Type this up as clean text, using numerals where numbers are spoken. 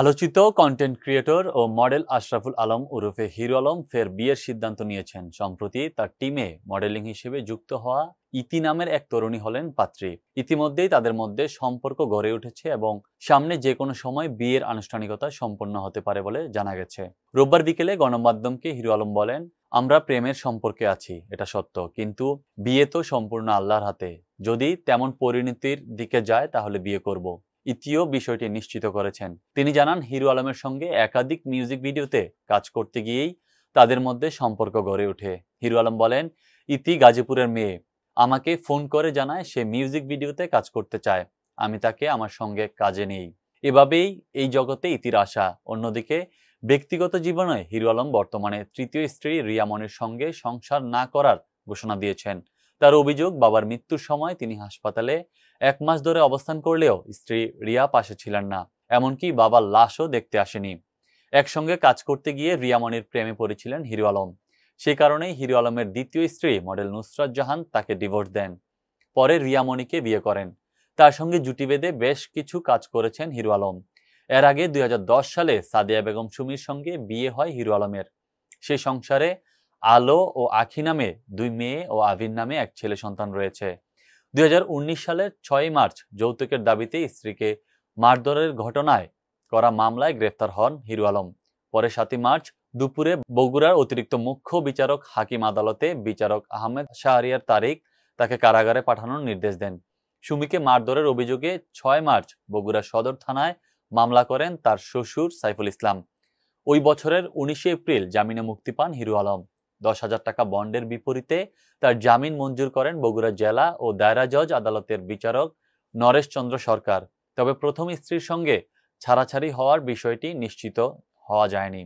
আলোচিত content creator ও model Ashraful Alam ওরফে hero Alam ফের বিয়ের সিদ্ধান্ত নিয়েছেন। সম্প্রতি তার টিমে মডেলিং হিসেবে যুক্ত হওয়া ইতি নামের এক তরুণী হলেন পাত্রী। ইতিমধ্যেই তাদের মধ্যে সম্পর্ক গড়ে উঠেছে এবং সামনে যে কোনো সময় বিয়ের আনুষ্ঠানিকতা সম্পন্ন হতে পারে বলে জানা গেছে। রোববার বিকেলে গণমাধ্যমকে হিরো আলম বলেন, আমরা প্রেমের সম্পর্কে আছি, এটা সত্য, কিন্তু বিয়ে তো সম্পূর্ণ আল্লাহর হাতে। যদি তেমন পরিণতির দিকে যায় তাহলে বিয়ে করব। ইতিও বিষয়টি নিশ্চিত করেছেন। তিনি জানান, হিরো আলমের সঙ্গে একাধিক মিউজিক ভিডিওতে কাজ করতে গিয়েই তাদের মধ্যে সম্পর্ক গড়ে ওঠে। হিরো আলম বলেন, ইতি গাজীপুরের মেয়ে, আমাকে ফোন করে জানায় সে মিউজিক ভিডিওতে কাজ করতে চায়। আমি তাকে আমার সঙ্গে কাজে নেই। এভাবেই এই জগতে ইতির আশা। অন্যদিকে ব্যক্তিগত জীবনে হিরো আলম বর্তমানে তৃতীয় স্ত্রী রিয়া মনির সঙ্গে সংসার না করার ঘোষণা দিয়েছেন। তার অভিযোগ, বাবার মৃত্যুর সময় তিনি হাসপাতালে 1 মাস ধরে অবস্থান করলেও স্ত্রী রিয়া পাশে ছিলেন না, এমনকি বাবার লাশও দেখতে আসেনি। একসঙ্গে কাজ করতে গিয়ে রিয়া মনির প্রেমে পড়েছিলেন হিরো আলম। সেই কারণেই হিরো আলমের দ্বিতীয় স্ত্রী মডেল নুসরাত জাহান তাকে ডিভোর্স দেন। পরে রিয়া মনিকে বিয়ে করেন। তার সঙ্গে জুটি বেঁধে বেশ কিছু কাজ করেছেন হিরো আলম। এর আগে 2010 সালে সাদিয়া বেগম সুমির সঙ্গে বিয়ে হয় হিরো আলমের। সেই সংসারে আলো ও আখি নামে 2 মেয়ে ও আভিন নামে এক ছেলে সন্তান রয়েছে। 2019 সালের 6 মার্চ যৌতুকের দাবিতে স্ত্রীকে মারধরের ঘটনায় করা মামলায় গ্রেফতার হন হিরো আলম। পরে 7 মার্চ দুপুরে বগুড়ার অতিরিক্ত মুখ্য বিচারক হাকিম আদালতে বিচারক আহমেদ শাহরিয়ার তারিক তাকে কারাগারে পাঠানোর নির্দেশ দেন। সুমিকে মারধরের অভিযোগে 6 মার্চ বগুড়া সদর থানায় মামলা করেন তার শ্বশুর সাইফুল ইসলাম। ওই বছরের 19 এপ্রিল জামিনে মুক্তি পান হিরো আলম। 10,000 টাকা বন্ডের বিপরীতে তার জামিন মঞ্জুর করেন বগুড়া জেলা ও দায়রা জজ আদালতের বিচারক নরেশ চন্দ্র সরকার। তবে প্রথম স্ত্রীর সঙ্গে ছাড়াছাড়ি হওয়ার বিষয়টি নিশ্চিত হওয়া যায়নি।